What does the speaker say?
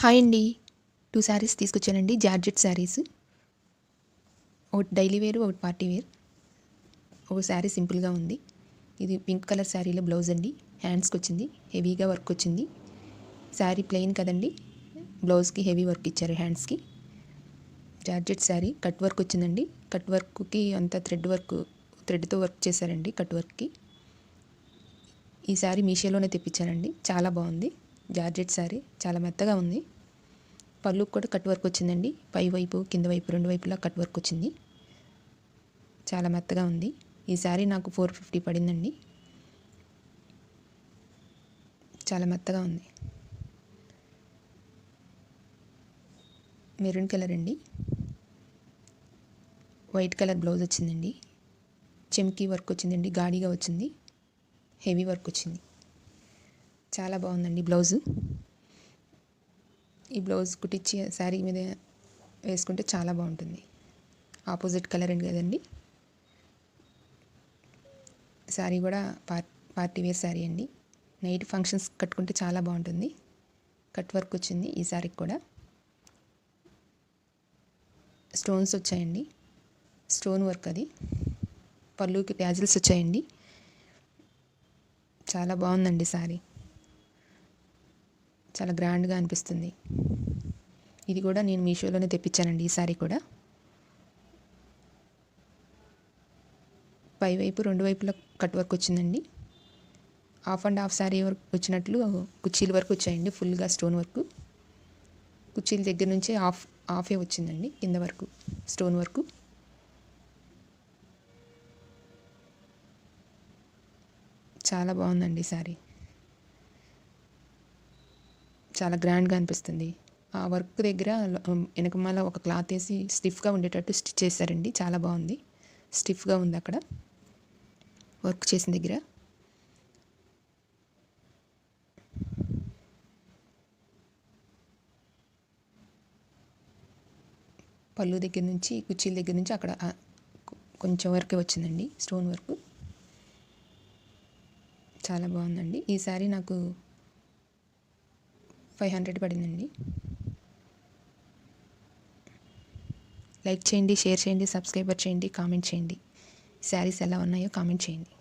Hi అండి. 2 శారీస్ తీసుకొచ్చానండి. Georgette saris. ఒకటి డైలీ వేర్, ఒకటి పార్టీ వేర్. ఒక శారీ సింపుల్గా ఉంది. ఇది పింక్ కలర్ శారీలో బ్లౌజ్ అండి. హ్యాండ్స్కి వచ్చింది, హెవీగా వర్క్ వచ్చింది. శారీ ప్లెయిన్ కదండి, బ్లౌజ్కి హెవీ వర్క్ ఇచ్చారు. హ్యాండ్స్కి జార్జెట్ శారీ కట్ వర్క్ వచ్చిందండి. కట్ వర్క్కి అంతా థ్రెడ్తో వర్క్ చేశారండి. కట్ వర్క్కి ఈ శారీ మీషోలోనే తెప్పించానండి. చాలా బాగుంది. జార్జెట్ శారీ చాలా మెత్తగా ఉంది. పళ్ళుకి కూడా కట్ వర్క్ వచ్చిందండి. పై వైపు, కింద వైపు, రెండు వైపులా కట్ వర్క్ వచ్చింది. చాలా మెత్తగా ఉంది. ఈ శారీ నాకు 450 పడిందండి. చాలా మెత్తగా ఉంది. మెరూన్ కలర్ అండి. వైట్ కలర్ బ్లౌజ్ వచ్చిందండి. చెమ్కీ వర్క్ వచ్చిందండి. గాడిగా వచ్చింది. హెవీ వర్క్ వచ్చింది. చాలా బాగుందండి బ్లౌజు. ఈ బ్లౌజ్ కుట్టించి శారీ మీద వేసుకుంటే చాలా బాగుంటుంది. ఆపోజిట్ కలర్ అండి కదండి. శారీ కూడా పార్టీ వేర్ శారీ అండి. నైట్ ఫంక్షన్స్ కట్టుకుంటే చాలా బాగుంటుంది. కట్ వర్క్ వచ్చింది ఈ శారీకి కూడా. స్టోన్స్ వచ్చాయండి. స్టోన్ వర్క్ అది. పళ్ళుకి ట్యాజిల్స్ వచ్చాయండి. చాలా బాగుందండి శారీ. చాలా గ్రాండ్గా అనిపిస్తుంది. ఇది కూడా నేను మీషోలోనే తెప్పించానండి. ఈ శారీ కూడా పై వైపు, రెండు వైపులా కట్ వర్క్ వచ్చిందండి. Half and half sari work వచ్చినట్లు కుర్చీల వరకు వచ్చాయండి. ఫుల్గా స్టోన్ వర్క్. కుర్చీల దగ్గర నుంచి హాఫే వచ్చిందండి. కింద వరకు స్టోన్ వర్క్. చాలా బాగుందండి శారీ. చాలా గ్రాండ్గా అనిపిస్తుంది. ఆ వర్క్ దగ్గర వెనకమాల ఒక క్లాత్ వేసి స్టిఫ్గా ఉండేటట్టు స్టిచ్ చేశారండి. చాలా బాగుంది. స్టిఫ్గా ఉంది అక్కడ వర్క్ చేసిన దగ్గర. పళ్ళు దగ్గర నుంచి, కుర్చీల దగ్గర నుంచి అక్కడ కొంచెం వరకే వచ్చిందండి స్టోన్ వర్క్. చాలా బాగుందండి. ఈ శారీ నాకు 500 పడిందండి. లైక్ చేయండి, షేర్ చేయండి, సబ్స్క్రైబర్ చేయండి, కామెంట్ చేయండి. శారీస్ ఎలా ఉన్నాయో కామెంట్ చేయండి.